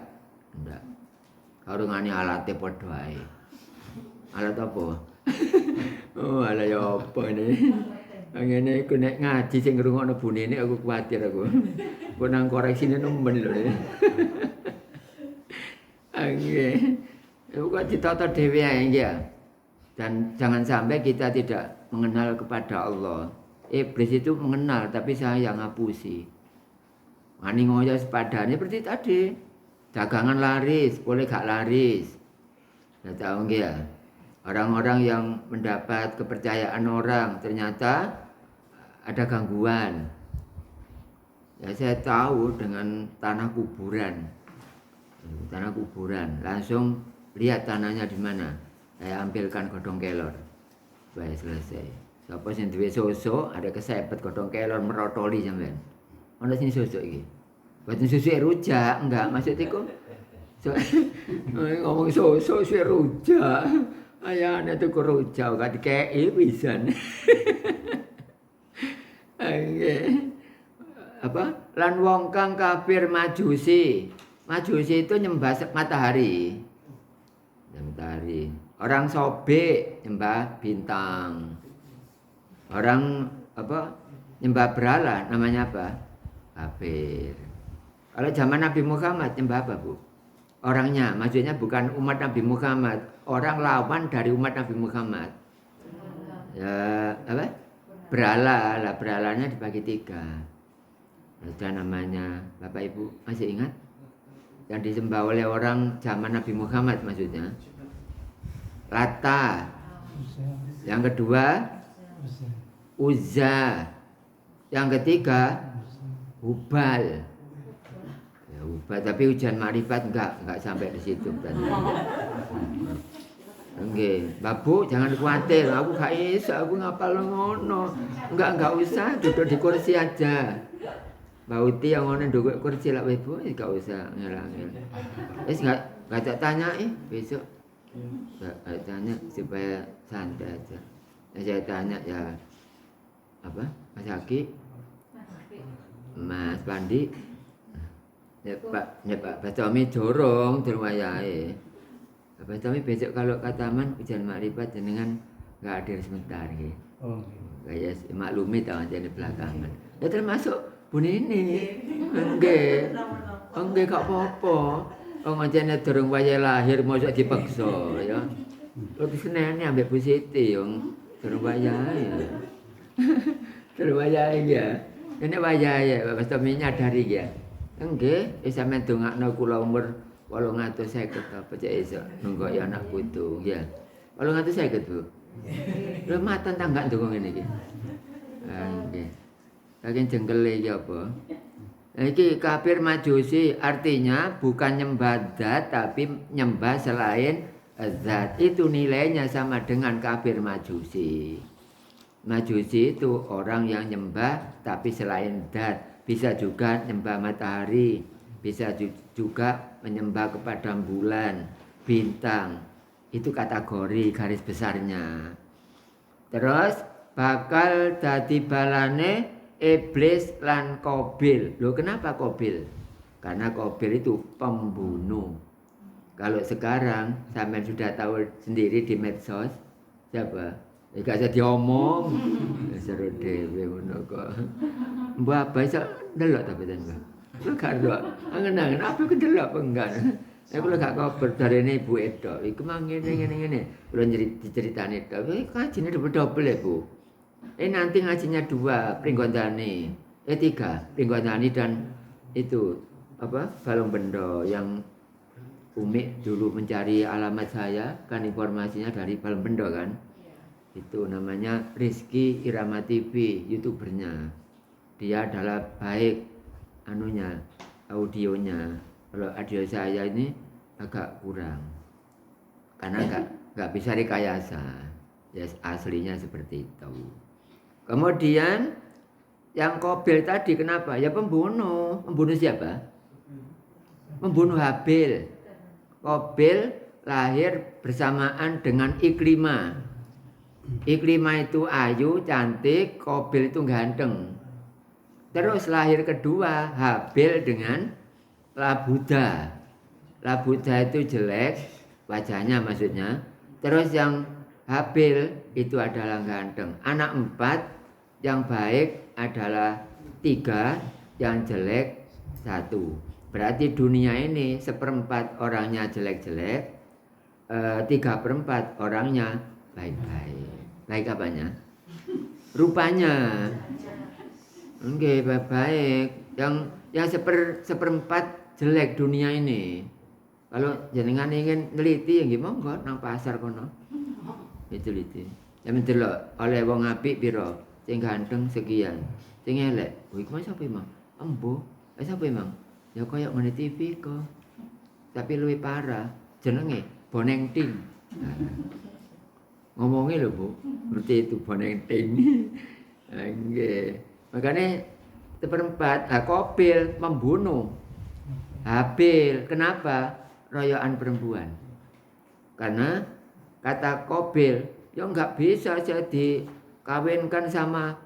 Kalau ngani alatnya podo ae. Alat apa? Oh, alat ya apa ini? Ngene iku nek ngaji sing ngrungokno bunine aku kuwatir aku. Kok nang koreksine nemen lho. Nggih. Kok ditata dhewe ae ya. Dan jangan sampai kita tidak mengenal kepada Allah. Iblis itu mengenal tapi saya yang ngapusi. Ngani ngoyo sepadane seperti tadi. Dagangan laris, boleh gak laris. Nah, tahu nggih ya. Orang-orang yang mendapat kepercayaan orang ternyata ada gangguan. Ya saya tahu dengan tanah kuburan. Tanah kuburan, langsung lihat tanahnya di mana. Saya ambilkan godong kelor. Supaya selesai. Siapa sing duwe sosok, ada kesepet godong kelor merotoli sampean. Ono sing sosok iki. Boten susu rujak, enggak maksud iku. Ngomong sosok susu rujak. Ayane tuku rujak gak dikeki pisan. Nggih. Lan wong kang kafir majusi. Majusi itu nyembah matahari. Matahari. Orang sobek nyembah bintang. Orang nyembah berhala namanya apa? Kafir. Kalau zaman Nabi Muhammad nyembah apa, Bu? Orangnya, maksudnya bukan umat Nabi Muhammad, orang lawan dari umat Nabi Muhammad. Ya, berhala, lah berhalanya dibagi 3. Ada namanya, Bapak Ibu masih ingat? Yang disembah oleh orang zaman Nabi Muhammad maksudnya. Lata. Yang kedua, Uzza. Yang ketiga, Hubal. Ya, Hubal, tapi ujian makrifat enggak sampai di situ tadi. Nggih, Babu jangan khawatir, aku gak iso, aku ngapal ngono. Enggak usah, duduk di kursi aja. Mbak Uti yang ngono duduk kursi lah Ibu, enggak usah ngel-ngel. Wis enggak tak tanyai besok. Enggak tanya supaya santai aja. Saya tanya ya Mas Aki, Mas Pandi, ya Pak Batomi jorong di rumah yae. Pak Batomi besok kalau ke taman ujian makrifat jenengan nggak hadir sebentar gitu. Oh. Kayak maklumi tahu aja di belakangan. Ya termasuk Bu Nini, enggak gak apa-apa. Wong ancene durung wayahe lahir mosok dipaksa ya. Lebih senene ambek Bu Siti wong durung wayahe. Durung wayahe ya. Ini wayahe Pak Batomi nyadari ya. Nggih, wis sampeyan dongakno kula umur 850 apa cek esuk nunggu ya anak putu ya. 850 Bu. Lho maten ta enggak ndonga ngene iki. Nggih. Saking jengkele iki apa? Iki kafir majusi artinya bukan nyembah zat tapi nyembah selain zat. Itu nilainya sama dengan kafir majusi. Majusi itu orang yang nyembah tapi selain zat. Bisa juga nyembah matahari, bisa juga menyembah kepada bulan, bintang. Itu kategori garis besarnya. Terus bakal dadi balane iblis lan Qabil. Loh kenapa Qabil? Karena Qabil itu pembunuh. Kalau sekarang sampean sudah tahu sendiri di medsos siapa? Gak usah diomong. Seru dhewe ngono kok. Mbah apa iso ndelok ta beten, Mbah? Lu gak ndelok. Angen-angen apa ku ndelok apa enggak? Nek kula gak kabar darene Ibu Edo. Iku mang ngene. Kula diceritani tok. Iki kajine double ya, Bu. Nanti ngajinya 2, Pringgondani. 3, Pringgondani dan itu Balong Bendo yang Umi dulu mencari alamat saya kan informasinya dari Balong Bendo kan. Itu namanya Rizky Irama TV, YouTubernya. Dia adalah baik audionya. Kalau audio saya ini agak kurang. Karena enggak bisa rekayasa. Ya aslinya seperti itu. Kemudian yang Qabil tadi kenapa? Ya pembunuh. Membunuh siapa? Membunuh Habil. Qabil lahir bersamaan dengan Ikrimah. Ikrimah itu ayu, cantik, Qabil itu ganteng. Terus lahir kedua Habil dengan Labuda. Labuda itu jelek, wajahnya maksudnya. Terus yang Habil itu adalah ganteng. Anak 4, yang baik adalah 3, yang jelek 1. Berarti dunia ini 1/4 orangnya jelek-jelek, 3/4 orangnya baik-baik. Baik apanya? Rupanya. Oke, baik. Yang 1/4 jelek dunia ini. Kalau jenengan ingin neliti ya gimana nang pasar kono. Diteliti. Ya mendelok oleh wong apik pira? Sing ganteng sekian. Sing elek, iku sapa emang? Embo. Sapa emang? Ya koyo ngene TV kok. Tapi luwih parah. Jenenge Boneng Ting. Ngomongnya lho Bu, seperti itu Boneng Ting. Nggih. Makanya 1/4 Qabil membunuh Habil. Kenapa? Royokan perempuan. Karena kata Qabil, ya enggak bisa jadi kawinkan sama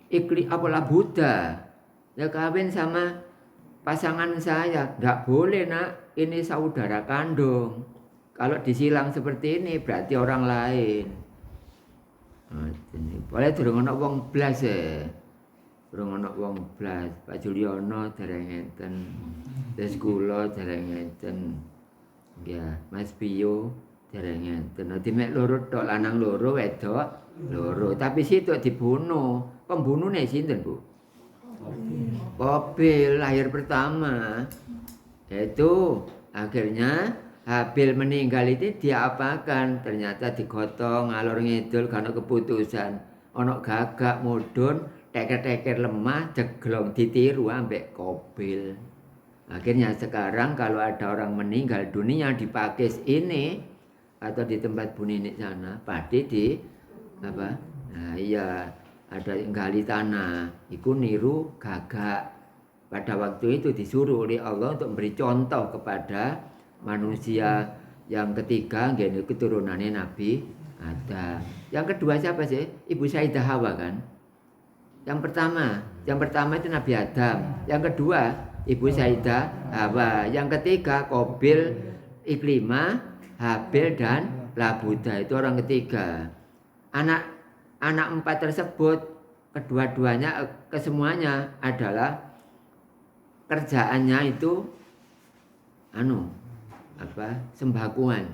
Labuda. Ya kawin sama pasangan saya, nggak boleh nak, ini saudara kandung. Kalau disilang seperti ini berarti orang lain. Boleh durung ana wong blas e. Durung ana wong blas. Pak Juliono dereng ngenten. Terus kula dereng ngenten. Ya, Mas Pio dereng ngenten. Dadi mek loro tok, lanang loro, wedok loro. Tapi situ dibunuh. Pembunuhnya sinten, Bu? Qabil lahir pertama. Itu akhirnya Habil meninggal itu dia apakan? Ternyata digotong ngalor ngidul karena keputusan. Ono gagak mudun, teker-teker lemah, jeglong ditiru ambek Qabil. Akhirnya sekarang kalau ada orang meninggal dunia di Pakis ini atau di tempat Bu Ninik sana, pasti di apa? Nah, iya, ada yang gali tanah, itu niru gagak. Pada waktu itu disuruh oleh Allah untuk memberi contoh kepada manusia yang ketiga, yaitu keturunannya Nabi Adam. Yang kedua siapa sih? Ibu Sayyidah Hawa kan? Yang pertama itu Nabi Adam. Yang kedua Ibu Sayyidah Hawa. Yang ketiga Qabil, Iklimah, Habil dan Labuda, itu orang ketiga. Anak empat tersebut kedua-duanya kesemuanya adalah kerjaannya itu sembakuan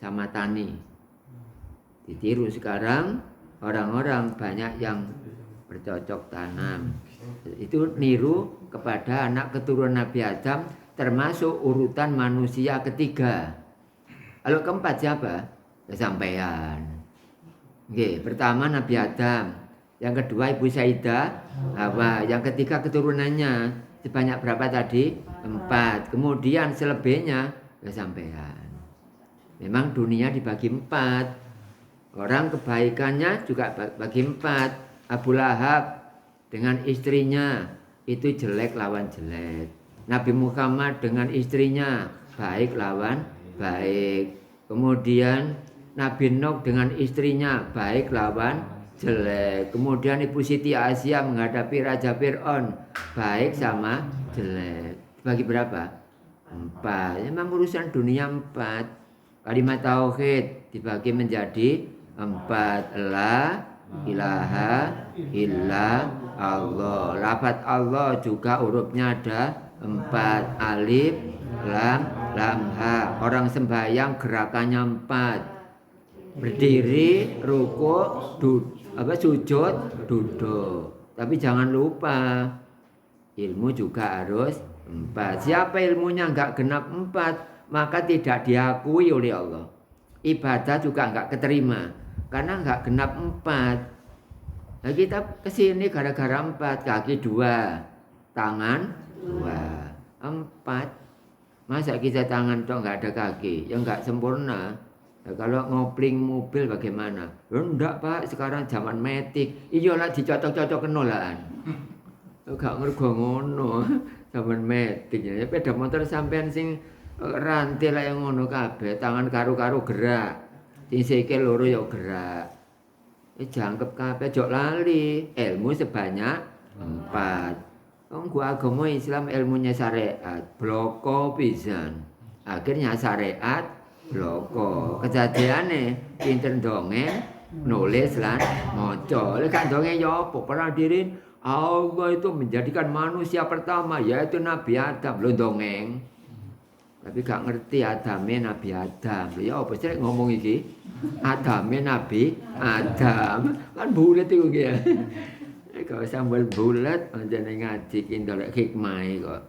sama tani. Ditiru sekarang orang-orang banyak yang bercocok tanam. Itu niru kepada anak keturunan Nabi Adam, termasuk urutan manusia ketiga. Kalau keempat siapa? Kesampaian. Oke, pertama Nabi Adam, yang kedua Ibu Sayyidah Hawa, yang ketiga keturunannya sebanyak berapa tadi? 4. Kemudian selebihnya kesampaian. Memang dunia dibagi 4. Orang kebaikannya juga bagi 4. Abu Lahab dengan istrinya itu jelek lawan jelek. Nabi Muhammad dengan istrinya baik lawan baik. Kemudian Nabi Nuh dengan istrinya baik lawan jelek. Kemudian Ibu Siti Asia menghadapi Raja Fir'aun baik sama jelek. Bagi berapa? 4. Memang urusan dunia 4. Kalimat tauhid dibagi menjadi 4. La ilaha illa Allah. Lafaz Allah juga hurufnya ada 4. Alif, lam, ha. Orang sembahyang gerakannya 4. Berdiri, rukuk, sujud, duduk. Tapi jangan lupa ilmu juga harus 4. Siapa ilmunya enggak genap 4, maka tidak diakui oleh Allah. Ibadah juga enggak keterima karena enggak genap 4. Nah, kita kesini gara-gara 4. Kaki 2, tangan 2, 4. Masa kita tangan tok enggak ada kaki, yang enggak sempurna. Nah, kalau ngopling mobil bagaimana? Enggak Pak, sekarang zaman metik. Iya lah dicocok-cocok kenolaan. Enggak ngergo ngono. Zaman metik ya. Sepeda motor sampean sing rantai lah yang ngono kabeh, tangan karu-karu gerak. Sing sikil loro ya gerak. Jangkep kabeh jok lali. Ilmu sebanyak 4. Gua agama Islam ilmunya syariat, bloko pisan. Akhirnya syariat bloko. Kejadiane pinter dongeng, nulis lan maca. Lek gak dongeng ya apa? Perang diri Allah itu menjadikan manusia pertama yaitu Nabi Adam. Lho dongeng. Tapi gak ngerti Adame Nabi Adam. Lho ya apa sih ngomong iki? Adame Nabi Adam. Kan bulet iku ki ya. Kalau sambal bulat anjane ngaji ki ndelok hikmah kok.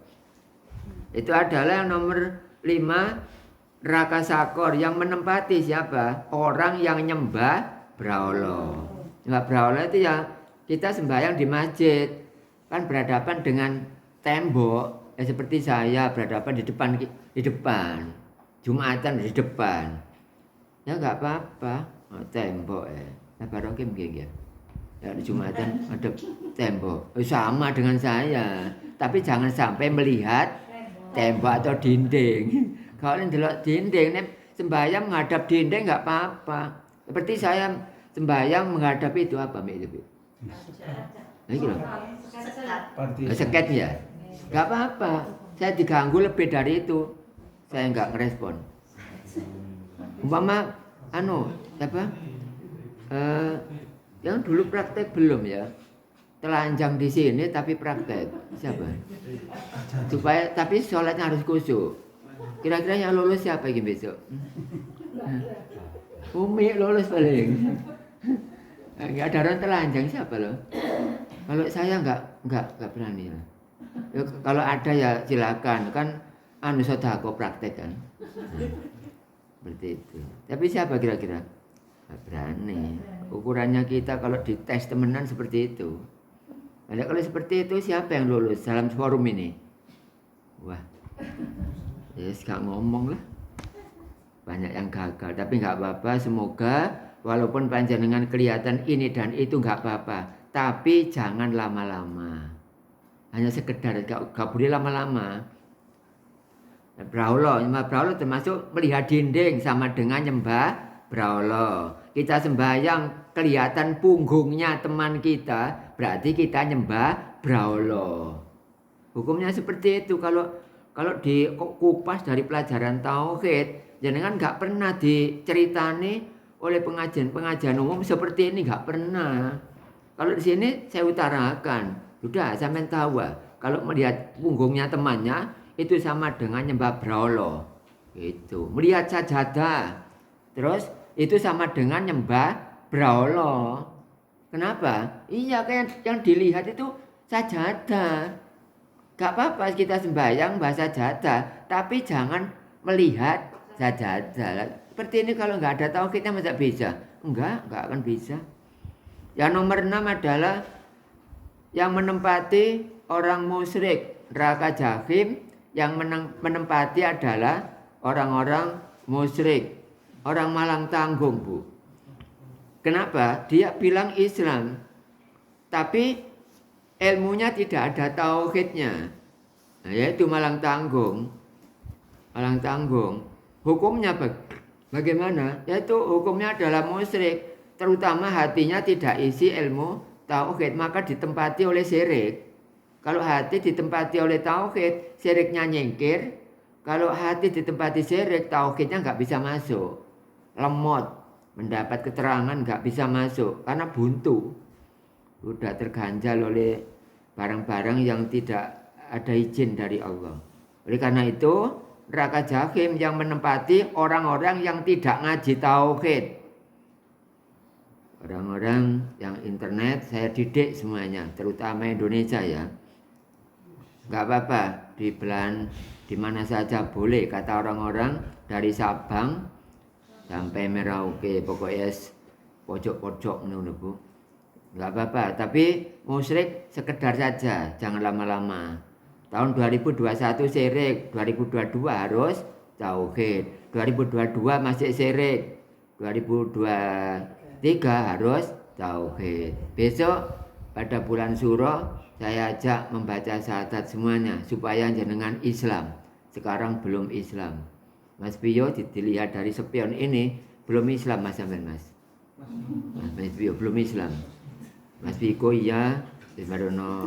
Itu adalah yang nomor 5. Neraka Sakor yang menempati siapa? Orang yang nyembah berhala. Nyembah berhala itu ya kita sembahyang di masjid. Kan berhadapan dengan tembok. Ya seperti saya berhadapan di depan. Jumatan di depan. Ya enggak apa-apa. Oh, tembok ya. Nah barang nggih. Ya di Jumatan ada tembok. Sama dengan saya. Tapi jangan sampai melihat tembok atau dinding. Kalau ndelok dinding, sembahyang menghadap dinding enggak apa-apa. Seperti saya sembahyang menghadap itu apa Mbak itu? Iki lho. Parti. Seket ya. Gak apa-apa. Saya diganggu lebih dari itu. Saya nggak ngerespon. Umpama siapa? Yang dulu praktek belum ya. Telanjang di sini tapi praktek. Siapa? Supaya tapi sholatnya harus khusyuk. Kira-kira yang lulus siapa ini besok? Umi lulus paling. Enggak ada orang telanjang siapa loh? Kalau saya enggak berani lah. Ya, kalau ada ya silakan kan sedekah praktek kan. Seperti itu. Tapi siapa kira-kira? Enggak berani. Ukurannya kita kalau dites temenan seperti itu. Nah, kalau seperti itu siapa yang lulus dalam forum ini? Wah. Yes, gak ngomong lah. Banyak yang gagal, tapi nggak apa-apa. Semoga walaupun panjenengan kelihatan ini dan itu nggak apa-apa, tapi jangan lama-lama. Hanya sekedar gak boleh lama-lama. Nyembah termasuk melihat dinding sama dengan nyembah brahala. Kita sembahyang kelihatan punggungnya teman kita, berarti kita nyembah brahala. Hukumnya seperti itu. Kalau dikupas dari pelajaran tauhid, jenengan nggak pernah diceritani oleh pengajian umum seperti ini, nggak pernah. Kalau di sini saya utarakan, sudah sampean tahu. Kalau melihat punggungnya temannya itu sama dengan nyembah brahala. Itu melihat sajadah, terus itu sama dengan nyembah brahala. Kenapa? Iya, kayak yang dilihat itu sajadah. Gak apa-apa kita sembahyang bahasa sajadah, tapi jangan melihat sajadah. Seperti ini kalau nggak ada tauhidnya masa bisa? Enggak akan bisa. Yang nomor 6 adalah yang menempati orang musyrik neraka jahim. Yang menempati adalah orang-orang musyrik, orang malang tanggung, Bu. Kenapa? Dia bilang Islam, tapi ilmunya tidak ada tauhidnya. Nah, yaitu malang tanggung. Malang tanggung. Hukumnya bagaimana? Yaitu hukumnya adalah musyrik. Terutama hatinya tidak isi ilmu tauhid, maka ditempati oleh syirik. Kalau hati ditempati oleh tauhid, syiriknya nyingkir. Kalau hati ditempati syirik, tauhidnya nggak bisa masuk. Lemot, mendapat keterangan nggak bisa masuk karena buntu. Sudah terganjal oleh barang-barang yang tidak ada izin dari Allah. Oleh karena itu, neraka jahim yang menempati orang-orang yang tidak ngaji tauhid. Orang-orang yang internet saya didik semuanya, terutama Indonesia ya. Enggak apa-apa, di belan di mana saja boleh, kata orang-orang, dari Sabang sampai Merauke, pokoknya pojok-pojok menurut Bu. Enggak apa-apa, tapi musyrik sekedar saja, jangan lama-lama. Tahun 2021 syirik, 2022 harus tauhid. 2022 masih syirik, 2023 harus tauhid. Besok pada bulan Syuro saya ajak membaca syahadat semuanya supaya jenengan Islam. Sekarang belum Islam. Mas Pio dilihat dari spion ini belum Islam Mas Amir Mas. Mas Pio belum Islam. Mas Piko iya, Marono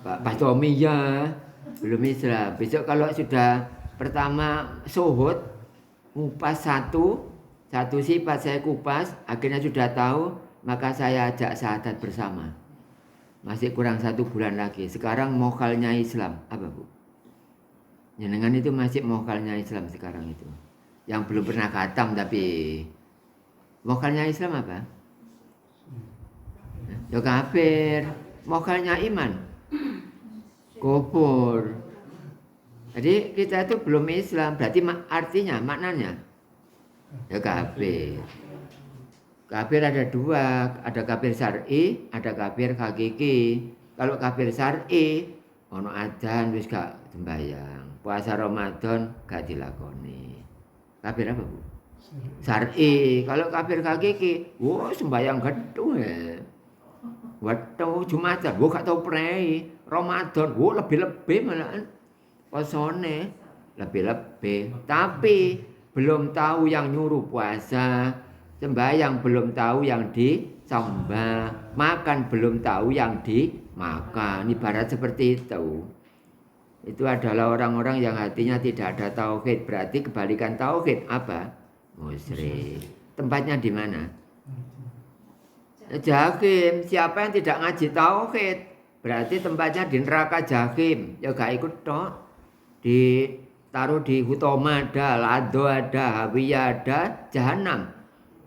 Pak Tommy ya, belum Islam. Besok kalau sudah pertama suhud, kupas satu sifat saya kupas, akhirnya sudah tahu, maka saya ajak syahadat bersama. Masih kurang 1 bulan lagi. Sekarang mokhalnya Islam apa Bu? Jenengan itu masih mokhalnya Islam sekarang itu. Yang belum pernah khatam tapi mokhalnya Islam apa? Ya kafir. Mokhalnya iman kufur. Jadi kita itu belum Islam, berarti artinya maknanya ya kafir. Kafir ada 2, ada kafir syar'i, ada kafir hakiki. Kalau kafir syar'i, ono adzan wis gak sembahyang, puasa Ramadan gak dilakoni. Kafir apa Bu? Syar'i. Kalau kafir hakiki, sembahyang gedung ya. Waktu Jumatan, gak tau prei. Ramadan, lebih-lebih malahan. Posone lebih-lebih. Tapi belum tahu yang nyuruh puasa. Sembahyang belum tahu yang sembah, makan belum tahu yang dimakan. Ibarat seperti itu. Itu adalah orang-orang yang hatinya tidak ada tauhid. Berarti kebalikan tauhid apa? Musyrik. Tempatnya di mana? Jahim. Siapa yang tidak ngaji tauhid, berarti tempatnya di neraka jahim. Ya gak ikut tok. Ditaruh di Hutoma ada, Lado ada, Hawiyah ada, Jahanam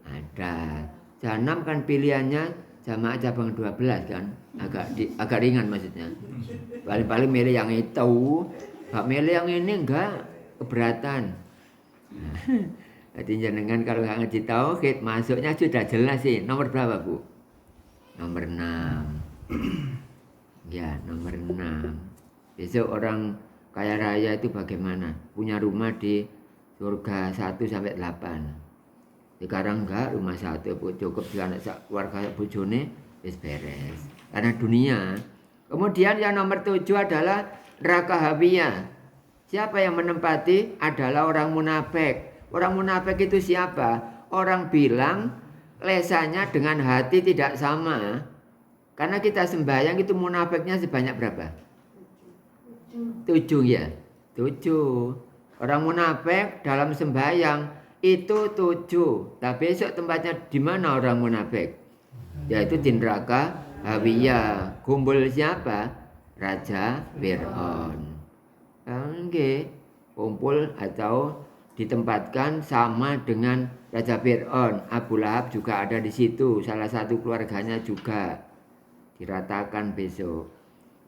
ada. Jahanam kan pilihannya jamaah cabang 12 kan. Agak ringan maksudnya. Paling-paling milih yang itu. Gak milih yang ini enggak, keberatan. Jadi jenengan kalau nggak ngaji tauhid, masuknya sudah jelas sih. Nomor berapa, Bu? Nomor 6. Ya, nomor 6. Besok orang kaya raya itu bagaimana? Punya rumah di surga 1 sampai 8. Sekarang enggak, rumah 1 cukup di anak keluarga bojone wis beres. Karena dunia. Kemudian yang nomor 7 adalah neraka Hawiyah. Siapa yang menempati? Adalah orang munafik. Orang munafik itu siapa? Orang bilang lesanya dengan hati tidak sama. Karena kita sembahyang itu munafiknya sebanyak berapa? 7 ya. 7. Orang munafik dalam sembahyang itu 7. Tapi besok tempatnya di mana orang munafik? Yaitu di neraka Hawiyah. Kumpul siapa? Raja Fir'aun. Oke, kumpul atau ditempatkan sama dengan Raja Fir'aun. Abu Lahab juga ada di situ, salah satu keluarganya juga diratakan besok.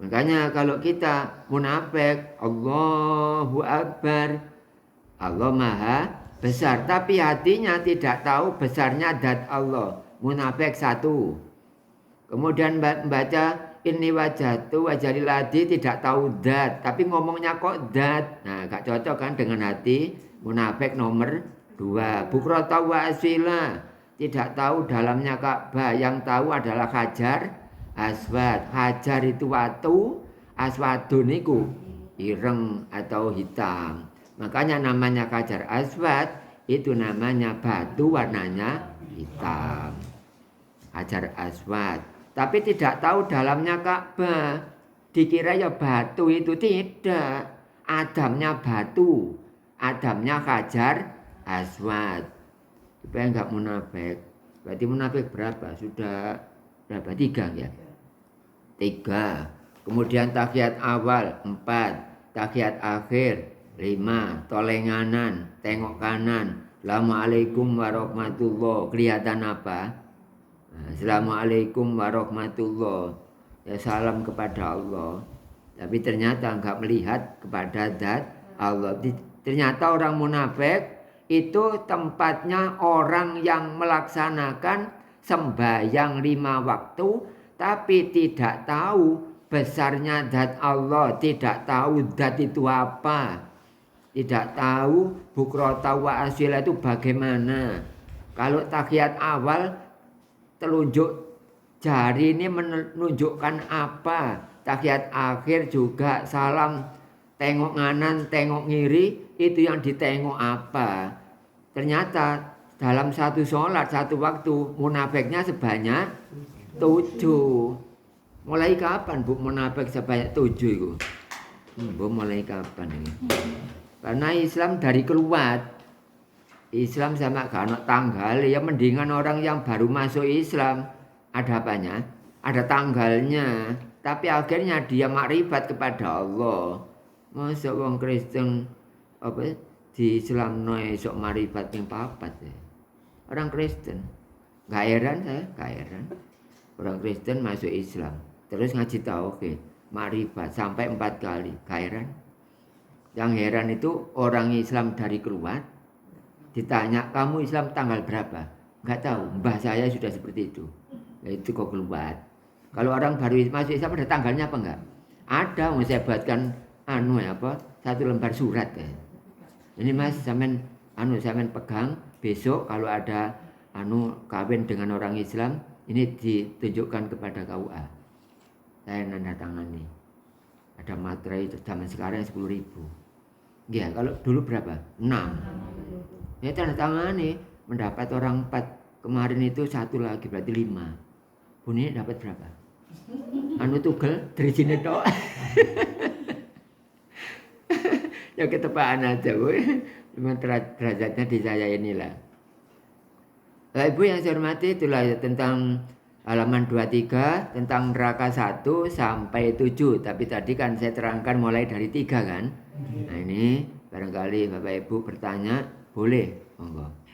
Makanya kalau kita munafik, Allahu Akbar, Allah Maha Besar, tapi hatinya tidak tahu besarnya zat Allah. Munafik 1. Kemudian membaca ini wajatu wajaliladi tidak tahu zat, tapi ngomongnya kok zat. Nah, gak cocok kan dengan hati. Munafik nomor 2. Bukrata wa asila, tidak tahu dalamnya Ka'bah, yang tahu adalah Hajar Aswad. Hajar itu watu, aswadun itu ireng atau hitam. Makanya namanya Hajar Aswad, itu namanya batu warnanya hitam. Hajar Aswad. Tapi tidak tahu dalamnya Ka'bah. Dikira ya batu, itu tidak. Adamnya batu. Adamnya Hajar Aswad. Supaya enggak munafik. Berarti munafik berapa? Sudah berapa? 3 ya? 3. Kemudian tahiyat awal 4. Tahiyat akhir 5. Tolenganan, tengok kanan. Assalamualaikum warahmatullahi. Kelihatan apa? Assalamualaikum warahmatullahi. Ya salam kepada Allah. Tapi ternyata enggak melihat kepada zat Allah. Ternyata orang munafik itu tempatnya orang yang melaksanakan sembahyang 5 waktu, tapi tidak tahu besarnya zat Allah, tidak tahu zat itu apa. Tidak tahu bukrata wa asila itu bagaimana. Kalau tahiyat awal telunjuk jari ini menunjukkan apa. Tahiyat akhir juga salam tengok kanan, tengok kiri, itu yang ditengok apa. Ternyata dalam satu sholat, satu waktu, munafiknya sebanyak 7. Mulai kapan Bu munafik sebanyak 7 itu? Bu mulai kapan ini? Karena Islam dari keluar. Islam sama gak ada tanggal, ya mendingan orang yang baru masuk Islam. Ada apanya? Ada tanggalnya. Tapi akhirnya dia makrifat kepada Allah. Masa orang Kristen apa di Islam esok makrifat yang papat ya. Orang Kristen. Gak heran saya, gak heran. Orang Kristen masuk Islam. Terus ngaji tauhid, makrifat sampai 4 kali. Gak heran. Yang heran itu orang Islam dari keluar. Ditanya, kamu Islam tanggal berapa? Enggak tahu, mbah saya sudah seperti itu. Ya itu kok keluar. Kalau orang baru masuk Islam ada tanggalnya apa enggak? Ada, mau saya buatkan satu lembar surat ya. Ini Mas, sampean pegang besok kalau ada kawin dengan orang Islam, ini ditunjukkan kepada KUA. Saya nanda tangani. Ada materai zaman sekarang 10.000. Ya, kalau dulu berapa? 6. Ya tanda tangan nih, mendapat orang 4. Kemarin itu 1 lagi berarti 5. Bunyi dapat berapa? Anu tugel drijine tok. Ya ketepaan aja, Bu. Cuma derajatnya di saya inilah. Nah, Ibu yang saya hormati, itulah tentang halaman 23 tentang neraka 1 sampai 7. Tapi tadi kan saya terangkan mulai dari 3 kan. Nah ini barangkali Bapak Ibu bertanya, boleh, monggo.